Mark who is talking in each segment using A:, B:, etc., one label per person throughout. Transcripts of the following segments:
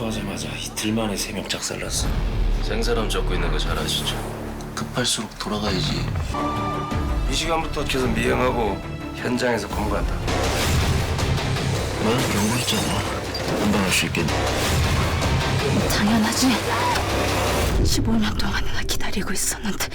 A: 입소하자마자 이틀 만에 3명 작살났어.
B: 생사람 잡고 있는 거 잘 아시죠? 급할수록 돌아가야지.
A: 이 시간부터 계속 미행하고 현장에서 검거한다.
B: 너는 경고 있잖아. 금방 할 수 있겠네.
C: 당연하지. 15년 동안이나 기다리고 있었는데.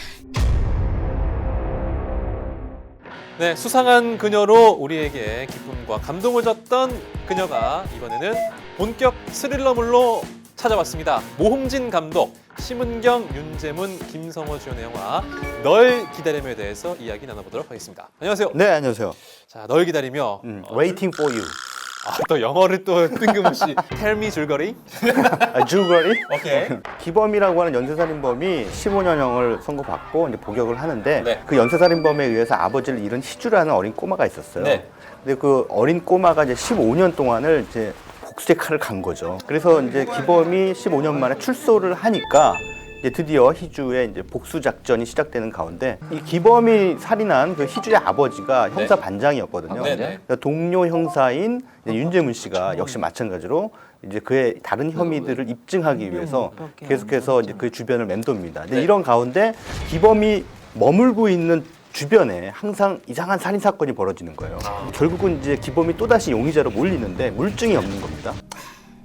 D: 네, 수상한 그녀로 우리에게 기쁨과 감동을 줬던 그녀가 이번에는 본격 스릴러물로 찾아왔습니다. 모홍진 감독, 심은경, 윤재문, 김성호 주연의 영화 널 기다림에 대해서 이야기 나눠보도록 하겠습니다. 안녕하세요.
E: 네, 안녕하세요.
D: 자, 널 기다리며
E: Waiting for you.
D: 또 영어를 또 뜬금없이 Tell me 줄거리?
E: 줄거리?
D: 오케이.
E: 기범이라고 하는 연쇄살인범이 15년형을 선고받고 이제 복역을 하는데
D: 네.
E: 그 연쇄살인범에 의해서 아버지를 잃은 희주라는 어린 꼬마가 있었어요.
D: 네.
E: 근데 그 어린 꼬마가 이제 15년 동안을 이제 복수의 칼을 간 거죠. 그래서 이제 기범이 15년 만에 출소를 하니까 이제 드디어 희주의 이제 복수 작전이 시작되는 가운데 이 기범이 살인한 그 희주의 아버지가 형사 반장이었거든요.
D: 네네.
E: 그러니까 동료 형사인 이제 윤재문 씨가 역시 마찬가지로 이제 그의 다른 혐의들을 입증하기 위해서 계속해서 이제 그 주변을 맴돕니다. 근데
D: 네.
E: 이런 가운데 기범이 머물고 있는 주변에 항상 이상한 살인 사건이 벌어지는 거예요. 결국은 이제 기범이 또다시 용의자로 몰리는데 물증이 없는 겁니다.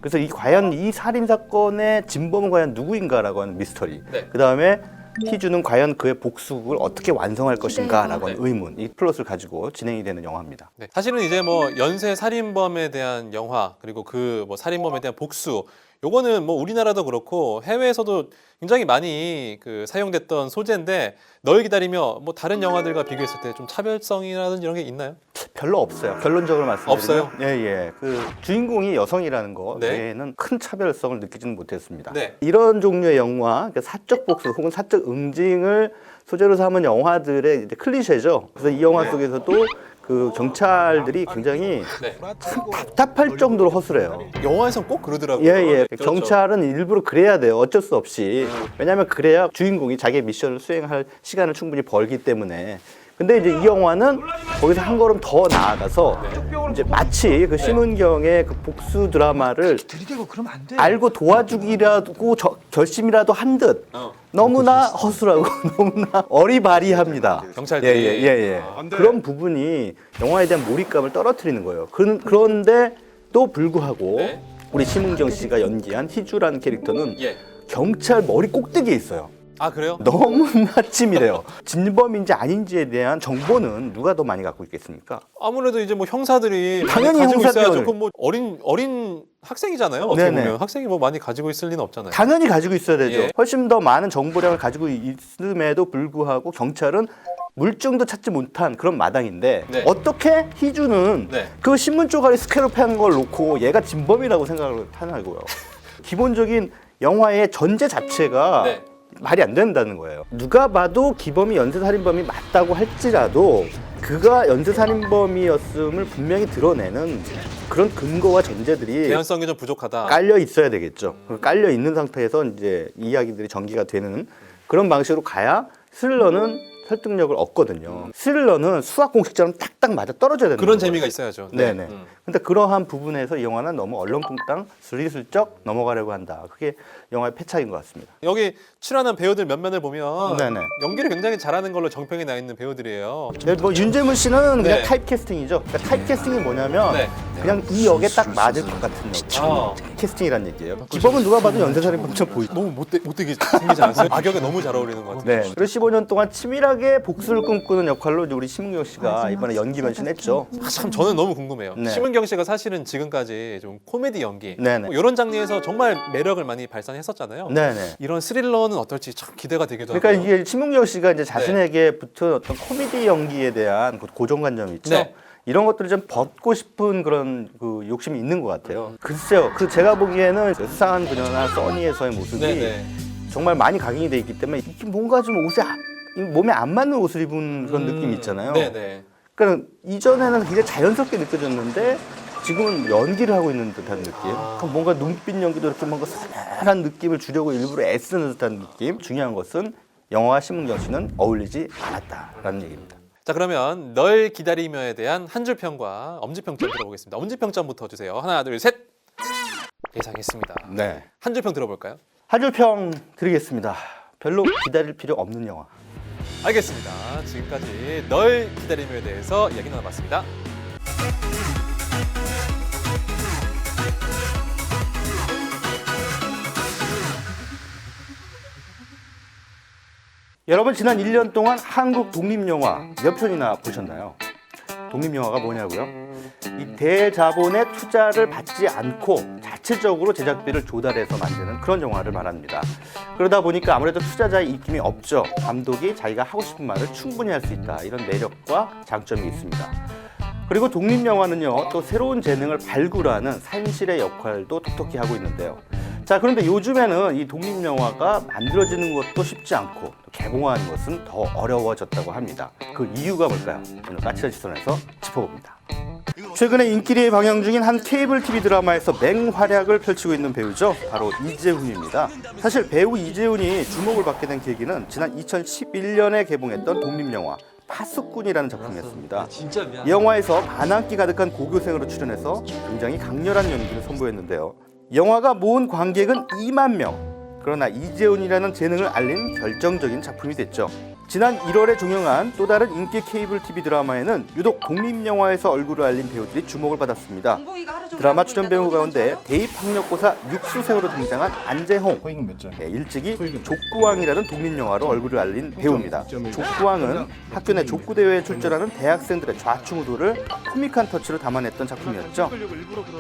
E: 그래서 과연 이 살인 사건의 진범은 과연 누구인가라고 하는 미스터리.
D: 네.
E: 그 다음에 희주는 과연 그의 복수를 어떻게 완성할 것인가라고 하는 의문, 이 플롯을 가지고 진행이 되는 영화입니다.
D: 네, 사실은 이제 뭐 연쇄 살인범에 대한 영화 그리고 그 뭐 살인범에 대한 복수 요거는 뭐 우리나라도 그렇고 해외에서도 굉장히 많이 그 사용됐던 소재인데 널 기다리며 뭐 다른 영화들과 비교했을 때 좀 차별성이라든지 이런 게 있나요?
E: 별로 없어요. 결론적으로 말씀드리면
D: 없어요?
E: 예. 그 주인공이 여성이라는 거
D: 네.
E: 외에는 큰 차별성을 느끼지는 못했습니다.
D: 네.
E: 이런 종류의 영화, 그러니까 사적 복수 혹은 사적 응징을 소재로 삼은 영화들의 이제 클리셰죠. 그래서 이 영화 속에서도 그 경찰들이 굉장히
D: 네.
E: 답답할 정도로 허술해요.
D: 영화에선 꼭 그러더라고요.
E: 예.
D: 그렇죠.
E: 경찰은 일부러 그래야 돼요. 어쩔 수 없이. 왜냐하면 그래야 주인공이 자기의 미션을 수행할 시간을 충분히 벌기 때문에. 근데 이제 이 영화는 거기서 한 걸음 더 나아가서 이제 마치 그 심은경의 그 복수 드라마를 알고 도와주기라도 결심이라도 한 듯 너무나 허술하고 너무나 어리바리합니다.
D: 경찰들이.
E: 예. 그런 부분이 영화에 대한 몰입감을 떨어뜨리는 거예요. 그런데 또 불구하고
D: 네.
E: 우리 심은경 씨가 연기한 희주라는 캐릭터는
D: 예.
E: 경찰 머리 꼭대기에 있어요.
D: 아 그래요?
E: 너무나 치밀해요. 진범인지 아닌지에 대한 정보는 누가 더 많이 갖고 있겠습니까?
D: 아무래도 이제 뭐 형사들이
E: 당연히
D: 많이 가지고
E: 형사들은.
D: 있어야죠. 그뭐 어린 학생이잖아요. 어떻게
E: 네네.
D: 보면 학생이 뭐 많이 가지고 있을 리는 없잖아요.
E: 당연히 가지고 있어야 되죠.
D: 예.
E: 훨씬 더 많은 정보량을 가지고 있음에도 불구하고 경찰은 물증도 찾지 못한 그런 마당인데
D: 네.
E: 어떻게 희주는
D: 네.
E: 그 신문 쪼가리 스캐럽한 걸 놓고 얘가 진범이라고 생각을 하냐고요. 기본적인 영화의 전제 자체가
D: 네.
E: 말이 안 된다는 거예요. 누가 봐도 기범이 연쇄살인범이 맞다고 할지라도 그가 연쇄살인범이었음을 분명히 드러내는 그런 근거와 전제들이
D: 개연성이 좀 부족하다.
E: 깔려 있어야 되겠죠. 깔려 있는 상태에서 이제 이야기들이 전개가 되는 그런 방식으로 가야 스릴러는 설득력을 얻거든요. 스릴러는 수학 공식처럼 딱딱 맞아 떨어져야 되는
D: 그런
E: 거예요.
D: 재미가 있어야죠.
E: 네네. 근데 그러한 부분에서 이 영화는 너무 얼렁뚱땅 스리슬쩍 넘어가려고 한다. 그게 영화의 패착인 것 같습니다.
D: 여기 출연한 배우들 몇 면을 보면
E: 네네.
D: 연기를 굉장히 잘하는 걸로 정평이 나 있는 배우들이에요.
E: 네, 뭐 윤재문 씨는
D: 네.
E: 그냥 타입캐스팅이죠. 그러니까 타입캐스팅이 뭐냐면
D: 네.
E: 그냥 이 역에 딱 맞을 것 같은 역. 캐스팅이란 얘기예요. 기범은 누가 봐도 연쇄살인범처럼 보이죠.
D: 너무 못되게 생기지 않았어요? 악역에 너무 잘 어울리는 것 같아요.
E: 네. 그리고 15년 동안 치밀하게 복수를 꿈꾸는 역할로 이제 우리 심은경 씨가 이번에 연기 변신했죠.
D: 아, 참 저는 너무 궁금해요.
E: 네.
D: 심은경 씨가 사실은 지금까지 좀 코미디 연기
E: 네네.
D: 뭐 이런 장르에서 정말 매력을 많이 발산했었잖아요.
E: 네네.
D: 이런 스릴러는 어떨지 참 기대가 되기도
E: 그러니까
D: 하고요.
E: 이게 심은경 씨가 이제 자신에게 붙은 어떤 코미디 연기에 대한 그 고정관념이 있죠.
D: 네.
E: 이런 것들을 좀 벗고 싶은 그런 그 욕심이 있는 것 같아요. 글쎄요, 그 제가 보기에는 수상한 그녀나 써니에서의 모습이
D: 네네.
E: 정말 많이 각인이 돼 있기 때문에 이게 뭔가 좀 몸에 안 맞는 옷을 입은 그런 느낌이 있잖아요.
D: 네네.
E: 그러니까 이전에는 굉장히 자연스럽게 느껴졌는데 지금은 연기를 하고 있는 듯한 느낌. 그럼 뭔가 눈빛 연기도 이렇게 뭔가 서늘한 느낌을 주려고 일부러 애쓰는 듯한 느낌. 중요한 것은 영화와 심은경 씨는 어울리지 않았다라는 얘기입니다.
D: 자 그러면 널 기다리며에 대한 한 줄 평과 엄지평점 들어보겠습니다. 엄지평점부터 주세요. 하나 둘 셋. 예상했습니다.
E: 네.
D: 한 줄 평 들어볼까요?
E: 한 줄 평 드리겠습니다. 별로 기다릴 필요 없는 영화.
D: 알겠습니다. 지금까지 널 기다림에 대해서 이야기 나눠봤습니다.
E: 여러분 지난 1년 동안 한국 독립영화 몇 편이나 보셨나요? 독립영화가 뭐냐고요? 이 대자본의 투자를 받지 않고 자체적으로 제작비를 조달해서 만드는 그런 영화를 말합니다. 그러다 보니까 아무래도 투자자의 입김이 없죠. 감독이 자기가 하고 싶은 말을 충분히 할 수 있다. 이런 매력과 장점이 있습니다. 그리고 독립영화는요, 또 새로운 재능을 발굴하는 산실의 역할도 톡톡히 하고 있는데요. 자, 그런데 요즘에는 이 독립영화가 만들어지는 것도 쉽지 않고 개봉하는 것은 더 어려워졌다고 합니다. 그 이유가 뭘까요? 오늘 까칠한 시선에서 짚어봅니다. 최근에 인기리에 방영 중인 한 케이블 TV 드라마에서 맹활약을 펼치고 있는 배우죠. 바로 이재훈입니다. 사실 배우 이재훈이 주목을 받게 된 계기는 지난 2011년에 개봉했던 독립영화 파수꾼이라는 작품이었습니다. 이 영화에서 반항기 가득한 고교생으로 출연해서 굉장히 강렬한 연기를 선보였는데요. 영화가 모은 관객은 2만 명. 그러나 이재훈이라는 재능을 알린 결정적인 작품이 됐죠. 지난 1월에 종영한 또 다른 인기 케이블 TV 드라마에는 유독 독립영화에서 얼굴을 알린 배우들이 주목을 받았습니다. 드라마 출연 배우 가운데 대입 학력고사 육수생으로 등장한 안재홍, 일찍이 족구왕이라는 독립영화로 얼굴을 알린 배우입니다. 족구왕은 학교 내 족구대회에 출전하는 대학생들의 좌충우돌을 코믹한 터치로 담아냈던 작품이었죠.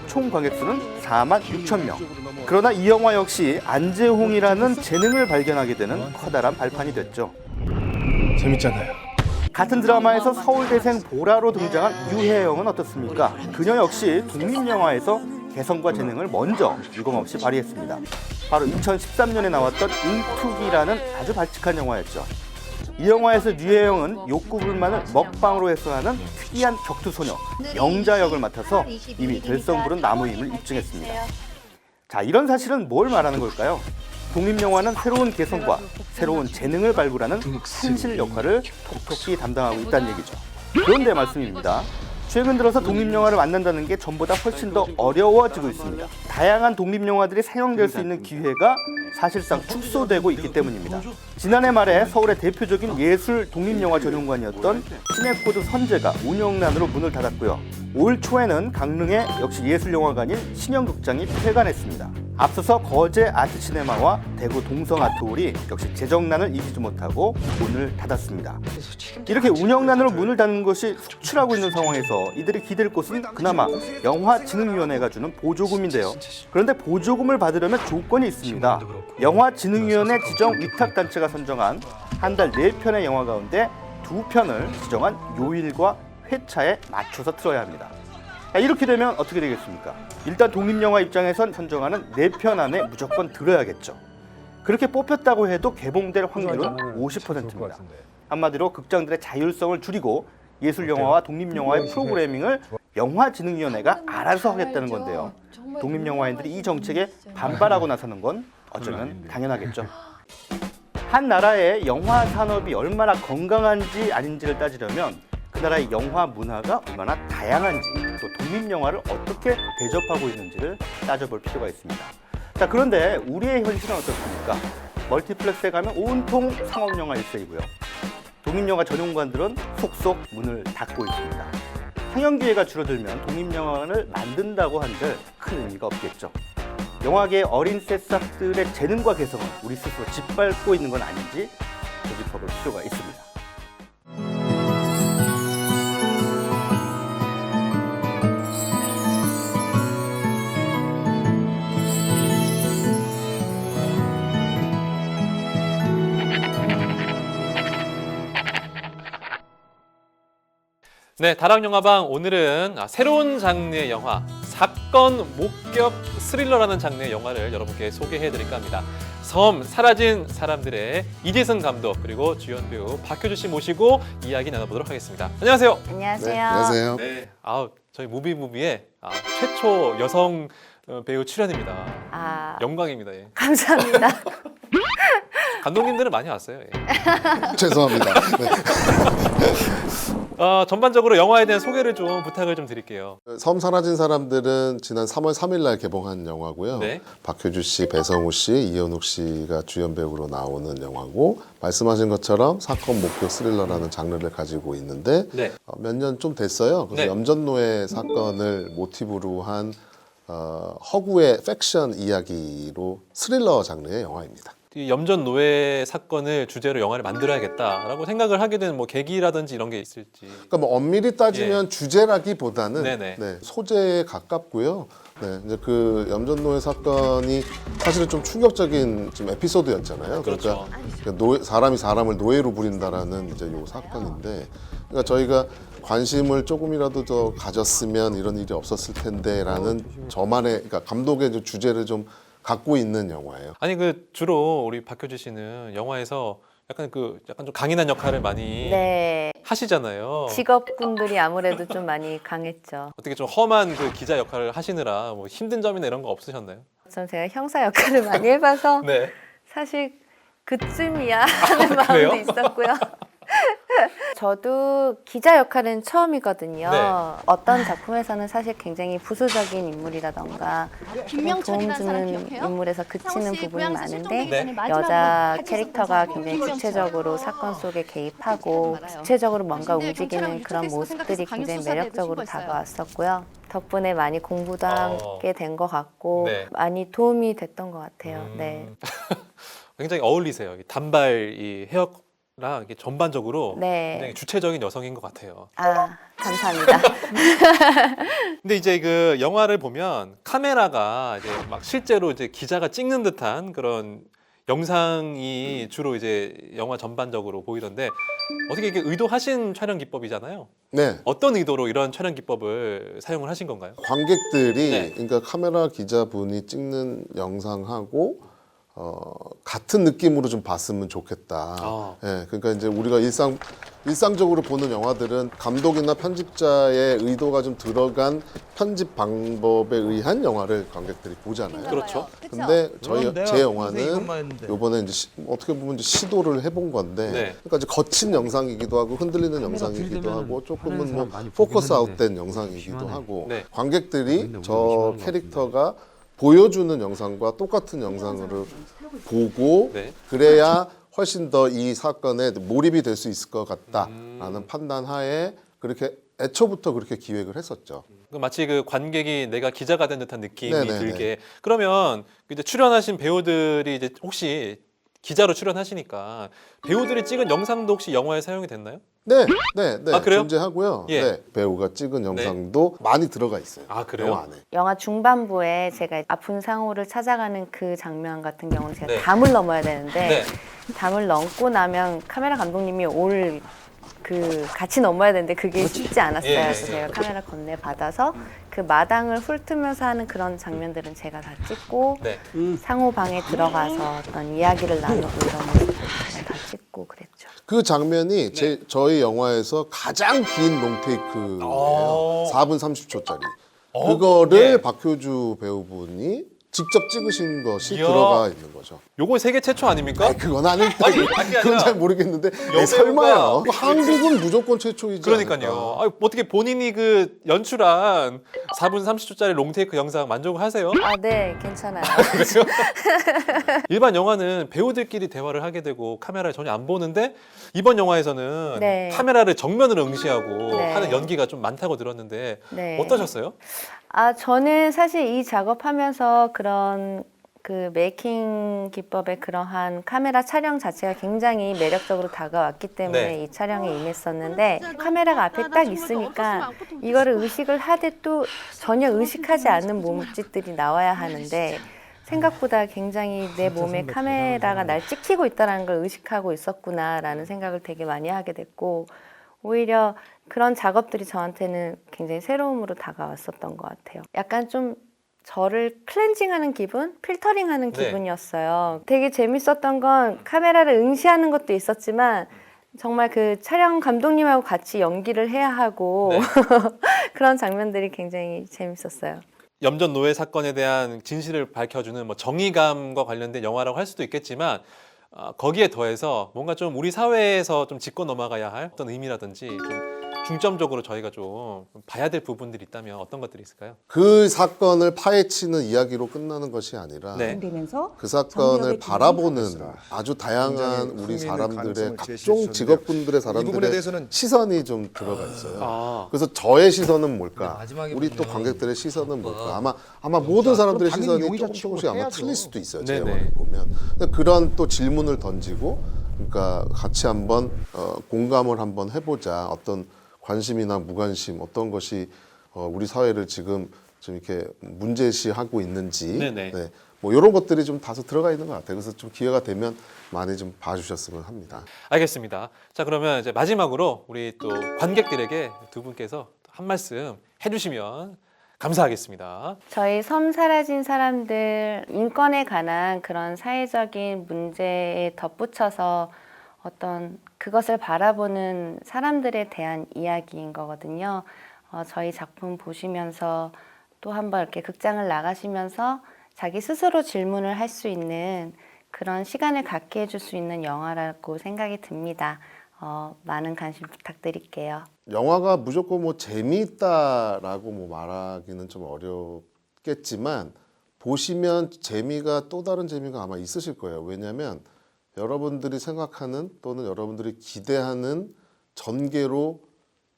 E: 총 관객수는 4만 6천 명. 그러나 이 영화 역시 안재홍이라는 재능을 발견하게 되는 커다란 발판이 됐죠.
F: 재밌잖아요.
E: 같은 드라마에서 서울대생 보라로 등장한 유혜영은 어떻습니까? 그녀 역시 독립영화에서 개성과 재능을 먼저 유감없이 발휘했습니다. 바로 2013년에 나왔던 잉투기라는 아주 발칙한 영화였죠. 이 영화에서 유혜영은 욕구 불만을 먹방으로 해소하는 특이한 격투소녀 영자 역을 맡아서 이미 될성부른 나무임을 입증했습니다. 자, 이런 사실은 뭘 말하는 걸까요? 독립영화는 새로운 개성과 새로운 재능을 발굴하는 산실 역할을 톡톡히 담당하고 있다는 얘기죠. 그런데 말씀입니다. 최근 들어서 독립영화를 만든다는 게 전보다 훨씬 더 어려워지고 있습니다. 다양한 독립영화들이 상영될 수 있는 기회가 사실상 축소되고 있기 때문입니다. 지난해 말에 서울의 대표적인 예술 독립영화 전용관이었던 시네코드 선재가 운영난으로 문을 닫았고요. 올 초에는 강릉의 역시 예술영화관인 신영극장이 폐관했습니다. 앞서서 거제 아트시네마와 대구 동성아트홀이 역시 재정난을 이기지 못하고 문을 닫았습니다. 이렇게 운영난으로 문을 닫는 것이 속출하고 있는 상황에서 이들이 기댈 곳은 그나마 영화진흥위원회가 주는 보조금인데요. 그런데 보조금을 받으려면 조건이 있습니다. 영화진흥위원회 지정 위탁단체가 선정한 한 달 4편의 영화 가운데 2편을 지정한 요일과 회차에 맞춰서 틀어야 합니다. 이렇게 되면 어떻게 되겠습니까? 일단 독립영화 입장에선 선정하는 4편 안에 무조건 들어야겠죠. 그렇게 뽑혔다고 해도 개봉될 확률은 50%입니다. 한마디로 극장들의 자율성을 줄이고 예술영화와 독립영화의 프로그래밍을 영화진흥위원회가 알아서 하겠다는 건데요. 독립영화인들이 이 정책에 반발하고 나서는 건 어쩌면 당연하겠죠. 한 나라의 영화 산업이 얼마나 건강한지 아닌지를 따지려면 그 나라의 영화 문화가 얼마나 다양한지 또 독립영화를 어떻게 대접하고 있는지를 따져볼 필요가 있습니다. 자, 그런데 우리의 현실은 어떻습니까? 멀티플렉스에 가면 온통 상업영화 일색이고요. 독립영화 전용관들은 속속 문을 닫고 있습니다. 상영 기회가 줄어들면 독립영화를 만든다고 한들 큰 의미가 없겠죠. 영화계의 어린 새싹들의 재능과 개성을 우리 스스로 짓밟고 있는 건 아닌지 되짚어볼 필요가 있습니다.
D: 네, 다락영화방 오늘은 새로운 장르의 영화 사건 목격 스릴러라는 장르의 영화를 여러분께 소개해드릴까 합니다. 섬 사라진 사람들의 이재승 감독 그리고 주연 배우 박효주 씨 모시고 이야기 나눠보도록 하겠습니다. 안녕하세요.
G: 안녕하세요.
H: 네, 안녕하세요.
D: 네, 저희 무비무비의 최초 여성 배우 출연입니다. 영광입니다. 예.
G: 감사합니다.
D: 감독님들은 많이 왔어요. 예.
H: 죄송합니다. 네.
D: 전반적으로 영화에 대한 소개를 좀 부탁을 좀 드릴게요.
G: 섬 사라진 사람들은 지난 3월 3일 날 개봉한 영화고요.
D: 네.
G: 박효주 씨, 배성우 씨, 이현욱 씨가 주연 배우로 나오는 영화고 말씀하신 것처럼 사건 목격 스릴러라는 장르를 가지고 있는데
D: 네.
G: 몇 년 좀 됐어요. 그래서
D: 네.
G: 염전노예 사건을 모티브로 한 허구의 팩션 이야기로 스릴러 장르의 영화입니다.
D: 이 염전 노예 사건을 주제로 영화를 만들어야겠다라고 생각을 하게 된 뭐 계기라든지 이런 게 있을지.
G: 그러니까 뭐 엄밀히 따지면 주제라기보다는
D: 네네.
G: 네, 소재에 가깝고요. 네, 이제 그 염전노예 사건이 사실은 좀 충격적인 좀 에피소드였잖아요.
D: 그렇죠.
G: 그러니까 사람이 사람을 노예로 부린다라는 이제 요 사건인데, 그러니까 저희가 관심을 조금이라도 더 가졌으면 이런 일이 없었을 텐데라는 저만의, 그러니까 감독의 이제 주제를 좀 갖고 있는 영화예요.
D: 아니 그 주로 우리 박효주 씨는 영화에서 약간 좀 강인한 역할을 많이
H: 네,
D: 하시잖아요.
H: 직업군들이 아무래도 좀 많이 강했죠.
D: 어떻게 좀 험한 그 기자 역할을 하시느라 뭐 힘든 점이나 이런 거 없으셨나요?
H: 좀 제가 형사 역할을 많이 해봐서
D: 네.
H: 사실 그쯤이야 하는 마음도
D: 그래요?
H: 있었고요. 저도 기자 역할은 처음이거든요.
D: 네.
H: 어떤 작품에서는 사실 굉장히 부수적인 인물이라던가 도움 주는 인물에서 그치는 부분이 많은데
D: 네.
H: 여자 캐릭터가 굉장히 구체적으로 사건 속에 개입하고 구체적으로 뭔가 움직이는 그런 모습들이 굉장히 매력적으로 다가왔었고요. 덕분에 많이 공부도 하게 된 것 같고
D: 네.
H: 많이 도움이 됐던 것 같아요. 네.
D: 굉장히 어울리세요. 이 단발 이 헤어랑 이게 전반적으로
H: 네.
D: 굉장히 주체적인 여성인 것 같아요.
H: 아, 감사합니다.
D: 근데 이제 그 영화를 보면 카메라가 이제 막 실제로 이제 기자가 찍는 듯한 그런 영상이 주로 이제 영화 전반적으로 보이던데 어떻게 이게 의도하신 촬영 기법이잖아요.
G: 네.
D: 어떤 의도로 이런 촬영 기법을 사용을 하신 건가요?
G: 관객들이
D: 네.
G: 그러니까 카메라 기자분이 찍는 영상하고 같은 느낌으로 좀 봤으면 좋겠다.
D: 아.
G: 예, 그러니까 이제 우리가 일상적으로 보는 영화들은 감독이나 편집자의 의도가 좀 들어간 편집 방법에 의한 영화를 관객들이 보잖아요.
D: 그렇죠.
G: 근데 제 영화는 요번에 이제 어떻게 보면 이제 시도를 해본 건데,
D: 네.
G: 그러니까 이제 거친 영상이기도 하고 흔들리는 영상이기도 하고 조금은 뭐 포커스 아웃된 영상이기도 하고
D: 네.
G: 관객들이 저 캐릭터가 보여주는 영상과 똑같은 영상을 보고
D: 네.
G: 그래야 훨씬 더 이 사건에 몰입이 될 수 있을 것 같다라는 판단하에 그렇게 애초부터 그렇게 기획을 했었죠.
D: 마치 그 관객이 내가 기자가 된 듯한 느낌이
G: 네네네.
D: 들게. 그러면 이제 출연하신 배우들이 이제 혹시 기자로 출연하시니까 배우들이 찍은 영상도 혹시 영화에 사용이 됐나요?
G: 네.
D: 아, 그래요?
G: 존재하고요.
D: 예.
G: 네, 배우가 찍은 영상도 많이 들어가 있어요.
D: 아, 그래요?
G: 영화 안에.
H: 영화 중반부에 제가 아픈 상호를 찾아가는 그 장면 같은 경우는 제가
D: 네.
H: 담을 넘어야 되는데
D: 네.
H: 담을 넘고 나면 카메라 감독님이 같이 넘어야 되는데 그게 쉽지 않았어요.
D: 예,
H: 그래서 제가 카메라 건네 받아서 그 마당을 훑으면서 하는 그런 장면들은 제가 다 찍고
D: 네.
H: 상호 방에 들어가서 어떤 이야기를 나누고 이런 모습을 제가 다 찍고 그랬죠.
G: 그 장면이 저희 영화에서 가장 긴 롱테이크예요. 4분 30초짜리. 그거를
D: 예.
G: 박효주 배우분이 직접 찍으신 것이
D: 이야.
G: 들어가 있는 거죠.
D: 요거 세계 최초 아닙니까?
G: 아니, 그건 아닌데
D: 아니,
G: 그건 잘 모르겠는데
D: 여배우가-
G: 설마요. 한국은 무조건 최초이지
D: 그러니까요.
G: 않을까.
D: 아, 어떻게 본인이 그 연출한 4분 30초짜리 롱테이크 영상 만족을 하세요?
H: 아, 네, 괜찮아요.
D: 그래요? 일반 영화는 배우들끼리 대화를 하게 되고 카메라를 전혀 안 보는데 이번 영화에서는
H: 네.
D: 카메라를 정면으로 응시하고
H: 네.
D: 하는 연기가 좀 많다고 들었는데
H: 네.
D: 어떠셨어요?
H: 아, 저는 사실 이 작업하면서 그런 그 메이킹 기법의 그러한 카메라 촬영 자체가 굉장히 매력적으로 다가왔기 때문에
D: 네.
H: 이 촬영에 임했었는데 카메라가 앞에 딱 있으니까 이거를 의식을 하되 또 전혀 의식하지 않는 몸짓들이 나와야 하는데 생각보다 굉장히 내 몸에 카메라가 날 찍히고 있다는 걸 의식하고 있었구나라는 생각을 되게 많이 하게 됐고 오히려 그런 작업들이 저한테는 굉장히 새로움으로 다가왔었던 것 같아요. 약간 좀 저를 클렌징하는 기분? 필터링하는
D: 네.
H: 기분이었어요. 되게 재밌었던 건 카메라를 응시하는 것도 있었지만 정말 그 촬영 감독님하고 같이 연기를 해야 하고
D: 네.
H: 그런 장면들이 굉장히 재밌었어요.
D: 염전 노예 사건에 대한 진실을 밝혀주는 뭐 정의감과 관련된 영화라고 할 수도 있겠지만 거기에 더해서 뭔가 좀 우리 사회에서 좀 짚고 넘어가야 할 어떤 의미라든지 좀 중점적으로 저희가 좀 봐야 될 부분들이 있다면 어떤 것들이 있을까요?
G: 그 사건을 파헤치는 이야기로 끝나는 것이 아니라
D: 네.
G: 그 사건을 바라보는 아주 다양한 우리 사람들의 각종 직업군들의 사람들의 시선이 좀 들어가 있어요.
D: 아.
G: 그래서 저의 시선은 뭘까? 우리 또 관객들의 시선은 뭘까? 아마 모든 사람들의 시선이 조금씩 아마 틀릴 수도 있어요. 제
D: 네네.
G: 영화를 보면. 근데 그런 또 질문을 던지고, 그러니까 같이 한번 공감을 한번 해보자. 어떤 관심이나 무관심, 어떤 것이 우리 사회를 지금 좀 이렇게 문제시하고 있는지,
D: 네네.
G: 네, 뭐 이런 것들이 좀 다소 들어가 있는 것 같아요. 그래서 좀 기회가 되면 많이 좀 봐주셨으면 합니다.
D: 알겠습니다. 자, 그러면 이제 마지막으로 우리 또 관객들에게 두 분께서 한 말씀 해주시면 감사하겠습니다.
H: 저희 섬 사라진 사람들 인권에 관한 그런 사회적인 문제에 덧붙여서 어떤 그것을 바라보는 사람들에 대한 이야기인 거거든요. 저희 작품 보시면서 또 한번 이렇게 극장을 나가시면서 자기 스스로 질문을 할 수 있는 그런 시간을 갖게 해줄 수 있는 영화라고 생각이 듭니다. 많은 관심 부탁드릴게요.
G: 영화가 무조건 뭐 재미있다라고 뭐 말하기는 좀 어렵겠지만 보시면 재미가 또 다른 재미가 아마 있으실 거예요. 왜냐하면 여러분들이 생각하는 또는 여러분들이 기대하는 전개로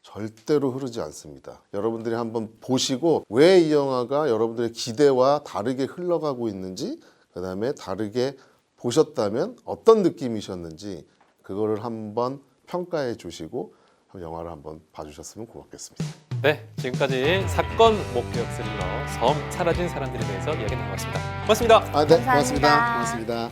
G: 절대로 흐르지 않습니다. 여러분들이 한번 보시고 왜 이 영화가 여러분들의 기대와 다르게 흘러가고 있는지, 그 다음에 다르게 보셨다면 어떤 느낌이셨는지 그거를 한번 평가해 주시고 영화를 한번 봐주셨으면 고맙겠습니다.
D: 네, 지금까지 사건 목격 스릴러 섬 사라진 사람들에 대해서 이야기 나눠봤습니다. 고맙습니다.
G: 네, 고맙습니다. 고맙습니다.